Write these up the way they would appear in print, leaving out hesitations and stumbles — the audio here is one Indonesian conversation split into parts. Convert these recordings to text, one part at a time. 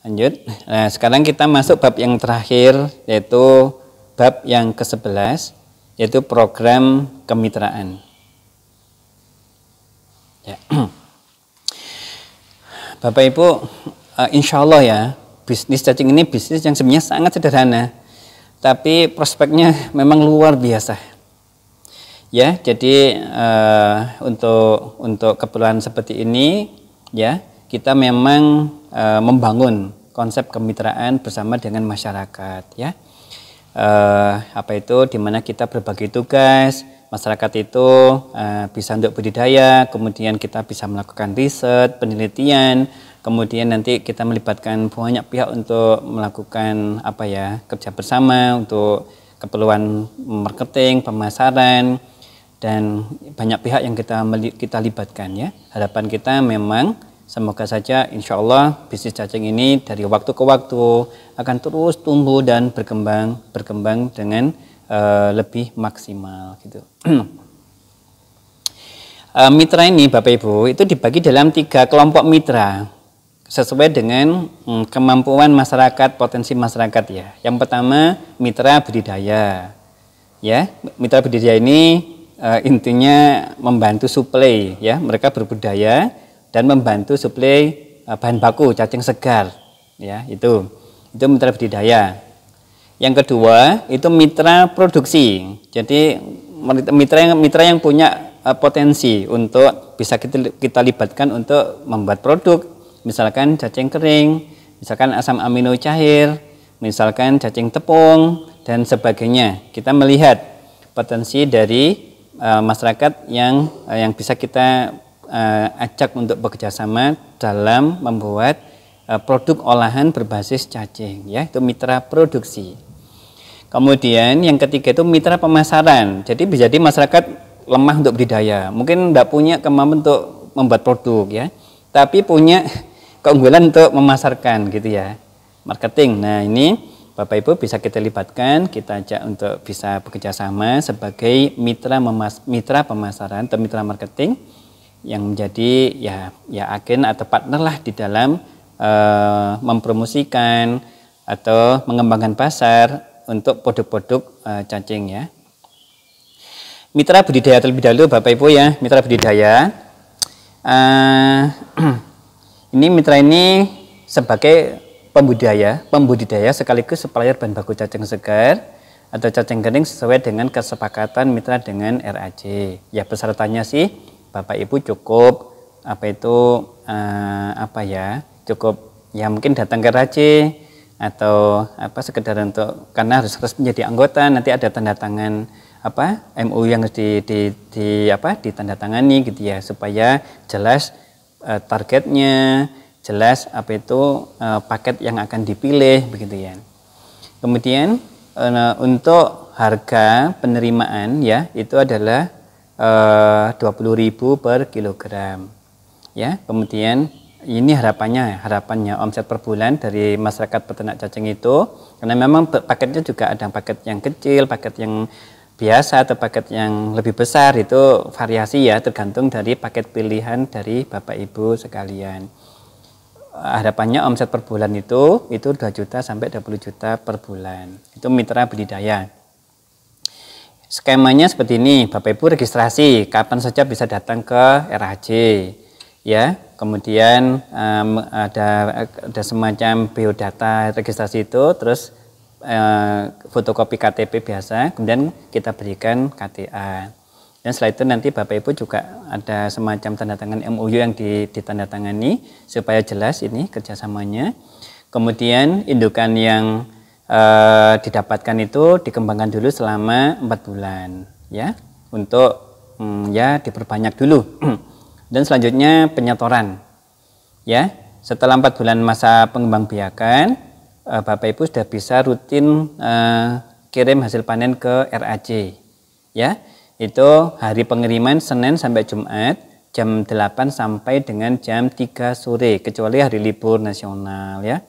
Lanjut. Nah, sekarang kita masuk bab yang terakhir, yaitu bab yang ke-11, yaitu program kemitraan. Ya. Bapak Ibu, insya Allah ya, bisnis cacing ini bisnis yang sebenarnya sangat sederhana, tapi prospeknya memang luar biasa. Ya, jadi untuk keperluan seperti ini, ya, kita memang membangun konsep kemitraan bersama dengan masyarakat, ya. Apa itu, dimana kita berbagi tugas, masyarakat itu bisa untuk budidaya, kemudian kita bisa melakukan riset, penelitian, kemudian nanti kita melibatkan banyak pihak untuk melakukan apa ya, kerja bersama untuk keperluan marketing, pemasaran, dan banyak pihak yang kita libatkan, ya. Harapan kita memang semoga saja insya Allah bisnis cacing ini dari waktu ke waktu akan terus tumbuh dan berkembang dengan lebih maksimal gitu. Mitra ini Bapak Ibu itu dibagi dalam 3 kelompok mitra sesuai dengan kemampuan masyarakat, potensi masyarakat, ya. Yang pertama mitra budidaya, ya. Mitra budidaya ini intinya membantu suplai, ya, mereka berbudidaya dan membantu suplai bahan baku cacing segar, ya, itu mitra budidaya. Yang kedua itu mitra produksi, jadi mitra yang punya potensi untuk bisa kita libatkan untuk membuat produk, misalkan cacing kering, misalkan asam amino cair, misalkan cacing tepung dan sebagainya. Kita melihat potensi dari masyarakat yang bisa kita ajak untuk bekerjasama dalam membuat produk olahan berbasis cacing, ya, itu mitra produksi. Kemudian yang ketiga itu mitra pemasaran. Jadi bisa jadi masyarakat lemah untuk budidaya, mungkin tidak punya kemampuan untuk membuat produk, ya, tapi punya keunggulan untuk memasarkan, gitu ya, marketing. Nah, ini Bapak Ibu bisa kita libatkan, kita ajak untuk bisa bekerja sama sebagai mitra pemasaran atau mitra marketing yang menjadi ya agen atau partner lah di dalam mempromosikan atau mengembangkan pasar untuk produk-produk cacing, ya. Mitra budidaya terlebih dahulu Bapak Ibu, ya, mitra budidaya. Ini mitra ini sebagai pembudidaya sekaligus supplier bahan baku cacing segar atau cacing kering sesuai dengan kesepakatan mitra dengan RAC. Ya, persyaratannya sih Bapak Ibu cukup cukup ya mungkin datang ke RAC atau sekedar untuk, karena harus menjadi anggota, nanti ada tanda tangan MOU yang harus ditandatangani, gitu ya, supaya jelas targetnya, jelas paket yang akan dipilih, begitu ya. Kemudian untuk harga penerimaan, ya, itu adalah 20.000 per kilogram, ya. Kemudian ini harapannya omset per bulan dari masyarakat peternak cacing itu, karena memang paketnya juga ada paket yang kecil, paket yang biasa atau paket yang lebih besar, itu variasi, ya, tergantung dari paket pilihan dari Bapak Ibu sekalian. Harapannya omset per bulan itu 2 juta sampai 20 juta per bulan. Itu mitra budidaya. Skemanya seperti ini, Bapak Ibu registrasi kapan saja bisa datang ke RAC, ya. Kemudian ada semacam biodata registrasi itu, terus fotokopi KTP biasa, kemudian kita berikan KTA. Dan setelah itu nanti Bapak Ibu juga ada semacam tanda tangan MOU yang ditandatangani supaya jelas ini kerjasamanya. Kemudian indukan yang didapatkan itu dikembangkan dulu selama 4 bulan, ya, untuk ya diperbanyak dulu. Dan selanjutnya penyetoran, ya. Setelah 4 bulan masa pengembangbiakan, Bapak Ibu sudah bisa rutin kirim hasil panen ke RAC, ya. Itu hari pengiriman Senin sampai Jumat jam 8 sampai dengan jam 3 sore, kecuali hari libur nasional, ya.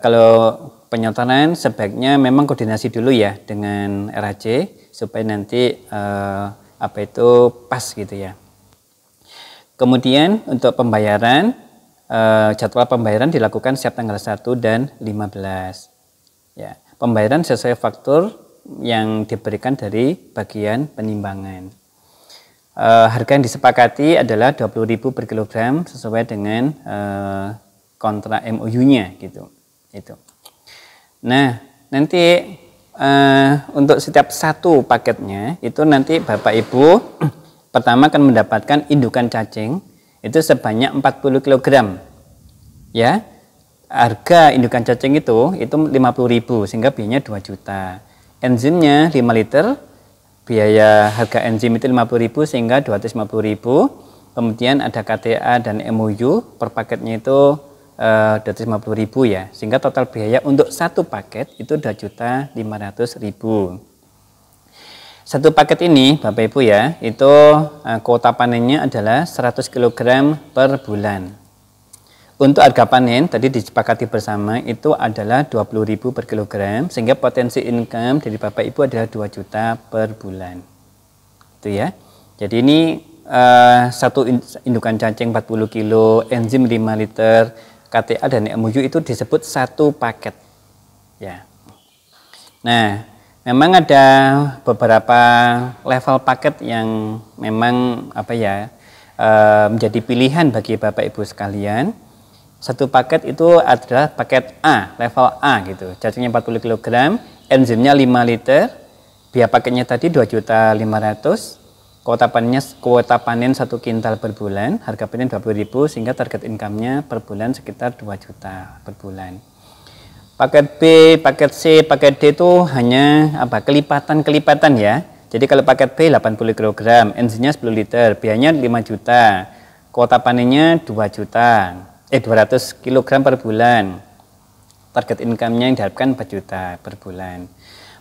Kalau penyetoran sebaiknya memang koordinasi dulu, ya, dengan RAC supaya nanti pas, gitu ya. Kemudian untuk pembayaran jadwal pembayaran dilakukan setiap tanggal 1 dan 15. Ya, pembayaran sesuai faktur yang diberikan dari bagian penimbangan. Harga yang disepakati adalah 20.000 per kilogram sesuai dengan kontrak MOU-nya gitu. Itu. Nah, nanti untuk setiap satu paketnya itu nanti Bapak Ibu pertama akan mendapatkan indukan cacing itu sebanyak 40 kg. Ya. Harga indukan cacing itu 50.000 sehingga biayanya 2 juta. Enzimnya 5 liter. Biaya harga enzim itu 50.000 sehingga 250.000. Kemudian ada KTA dan MOU per paketnya itu 250.000 ya. Sehingga total biaya untuk satu paket itu 2.500.000. Satu paket ini Bapak Ibu ya, itu kuota panennya adalah 100 kg per bulan. Untuk harga panen tadi disepakati bersama itu adalah 20.000 per kilogram sehingga potensi income dari Bapak Ibu adalah 2 juta per bulan. Itu ya. Jadi ini satu indukan cacing 40 kilo, enzim 5 liter, KTA dan MOU itu disebut satu paket. Ya. Nah, memang ada beberapa level paket yang memang menjadi pilihan bagi Bapak Ibu sekalian. Satu paket itu adalah paket A, level A gitu. Cacingnya 40 kg, enzimnya 5 liter. Biaya paketnya tadi 2.500.000. Kuota panen 1 kintal per bulan, harga panen 20.000 sehingga target income-nya per bulan sekitar 2 juta per bulan. Paket B, paket C, paket D itu hanya kelipatan ya. Jadi kalau paket B 80 kg, enzimnya 10 liter, biayanya 5 juta. Kuota panennya 200 kg per bulan. Target income-nya yang diharapkan 4 juta per bulan.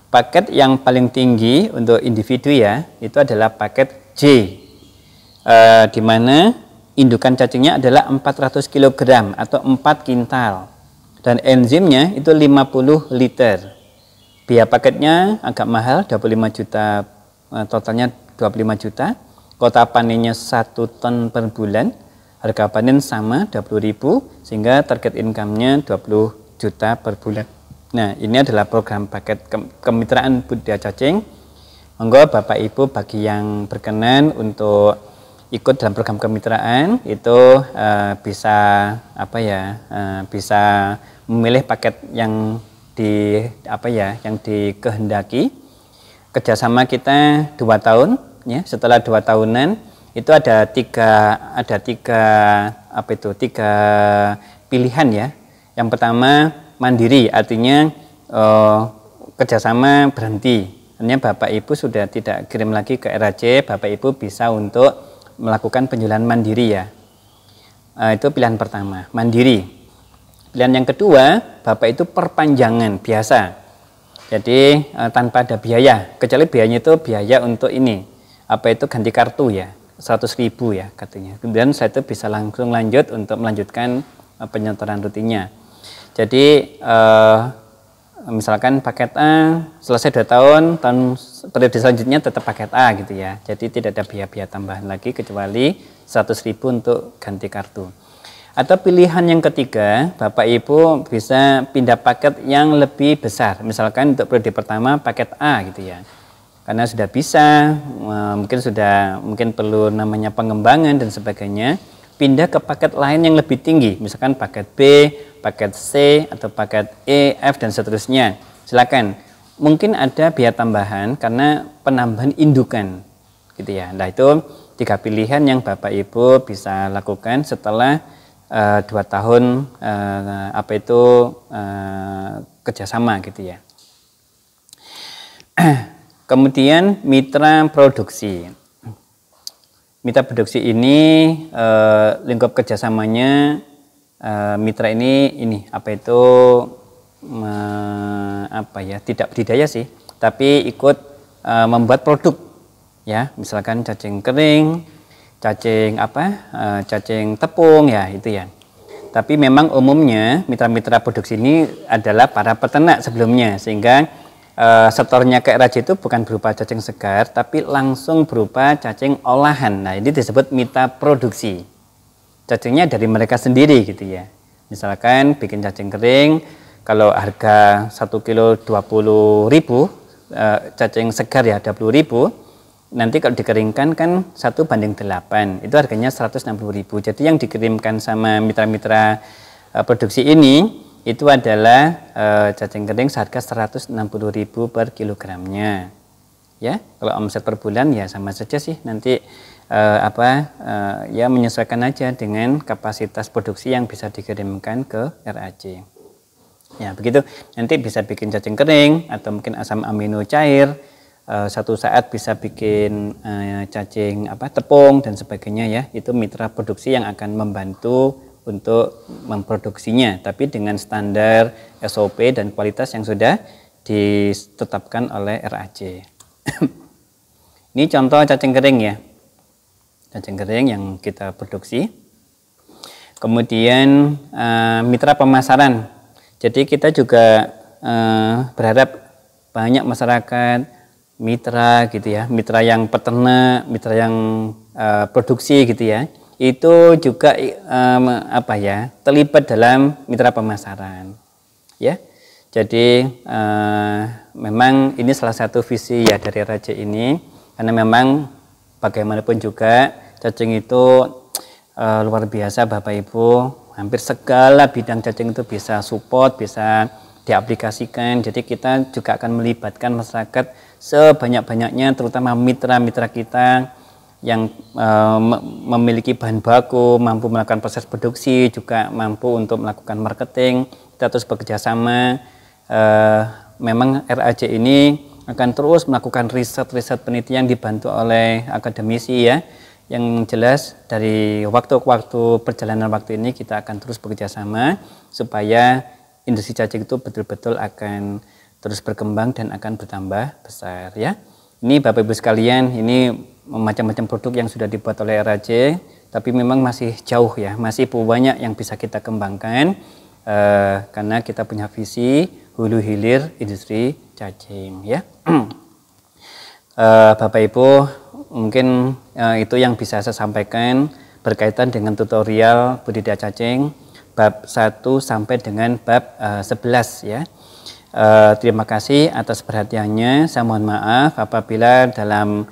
Paket yang paling tinggi untuk individu ya, itu adalah paket J. Di mana indukan cacingnya adalah 400 kg atau 4 kintal. Dan enzimnya itu 50 liter. Biaya paketnya agak mahal, 25 juta, totalnya 25 juta. Kuota panennya 1 ton per bulan. Harga panen sama 20.000 sehingga target income-nya 20 juta per bulan. Nah, ini adalah program paket kemitraan budidaya cacing. Monggo Bapak Ibu bagi yang berkenan untuk ikut dalam program kemitraan itu bisa bisa memilih paket yang dikehendaki. Kerjasama kita 2 tahun ya. Setelah 2 tahunan itu ada tiga pilihan ya. Yang pertama mandiri, artinya kerjasama berhenti. Artinya Bapak Ibu sudah tidak kirim lagi ke RAC, Bapak Ibu bisa untuk melakukan penjualan mandiri ya. Itu pilihan pertama, mandiri. Pilihan yang kedua, Bapak itu perpanjangan biasa. Jadi tanpa ada biaya, kecuali biayanya itu biaya untuk ganti kartu ya. 100.000 ya katanya. Kemudian saya itu bisa langsung lanjut untuk melanjutkan penyetoran rutinnya. Jadi misalkan paket A selesai 2 tahun periode selanjutnya tetap paket A gitu ya. Jadi tidak ada biaya-biaya tambahan lagi kecuali 100.000 untuk ganti kartu. Atau pilihan yang ketiga, Bapak Ibu bisa pindah paket yang lebih besar. Misalkan untuk periode pertama paket A gitu ya. Karena sudah bisa, mungkin perlu namanya pengembangan dan sebagainya, pindah ke paket lain yang lebih tinggi, misalkan paket B, paket C, atau paket E, F, dan seterusnya. Silakan. Mungkin ada biaya tambahan karena penambahan indukan, gitu ya. Nah itu 3 pilihan yang Bapak Ibu bisa lakukan setelah 2 tahun kerjasama, gitu ya. Kemudian mitra produksi. Mitra produksi ini lingkup kerjasamanya mitra ini tidak budidaya sih, tapi ikut membuat produk ya, misalkan cacing kering, cacing tepung ya itu ya. Tapi memang umumnya mitra-mitra produksi ini adalah para peternak sebelumnya, sehingga setornya ke RAC itu bukan berupa cacing segar, tapi langsung berupa cacing olahan. Nah, ini disebut mitra produksi. cacingnya dari mereka sendiri gitu ya. Misalkan bikin cacing kering, kalau harga 1 kilo 20.000, cacing segar ya 20.000, nanti kalau dikeringkan kan 1:8, itu harganya 160.000. Jadi yang dikirimkan sama mitra-mitra produksi ini itu adalah cacing kering seharga 160.000 per kilogramnya. Ya, kalau omset per bulan ya sama saja sih, nanti ya menyesuaikan aja dengan kapasitas produksi yang bisa dikirimkan ke RAC. Ya begitu, nanti bisa bikin cacing kering atau mungkin asam amino cair, satu saat bisa bikin cacing tepung dan sebagainya ya. Itu mitra produksi yang akan membantu untuk memproduksinya, tapi dengan standar SOP dan kualitas yang sudah ditetapkan oleh RAC. Ini contoh cacing kering ya, cacing kering yang kita produksi. Kemudian mitra pemasaran. Jadi kita juga berharap banyak masyarakat mitra gitu ya, mitra yang peternak, mitra yang produksi gitu ya, itu juga terlibat dalam mitra pemasaran ya. Jadi memang ini salah satu visi ya dari RAC ini, karena memang bagaimanapun juga cacing itu luar biasa Bapak Ibu, hampir segala bidang cacing itu bisa support, bisa diaplikasikan. Jadi kita juga akan melibatkan masyarakat sebanyak-banyaknya, terutama mitra-mitra kita yang memiliki bahan baku, mampu melakukan proses produksi, juga mampu untuk melakukan marketing. Kita terus bekerja sama. Memang RAC ini akan terus melakukan riset-riset penelitian dibantu oleh akademisi ya. Yang jelas dari waktu ke waktu, perjalanan waktu ini kita akan terus bekerja sama supaya industri cacing itu betul-betul akan terus berkembang dan akan bertambah besar ya. Ini Bapak Ibu sekalian, ini macam-macam produk yang sudah dibuat oleh RAC, tapi memang masih jauh ya, masih banyak yang bisa kita kembangkan karena kita punya visi hulu hilir industri cacing ya. Bapak Ibu, mungkin itu yang bisa saya sampaikan berkaitan dengan tutorial budidaya cacing bab 1 sampai dengan bab 11 ya. Terima kasih atas perhatiannya. Saya mohon maaf apabila dalam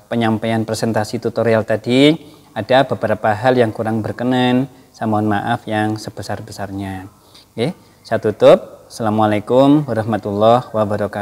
penyampaian presentasi tutorial tadi ada beberapa hal yang kurang berkenan. Saya mohon maaf yang sebesar-besarnya. Oke, saya tutup. Assalamualaikum warahmatullahi wabarakatuh.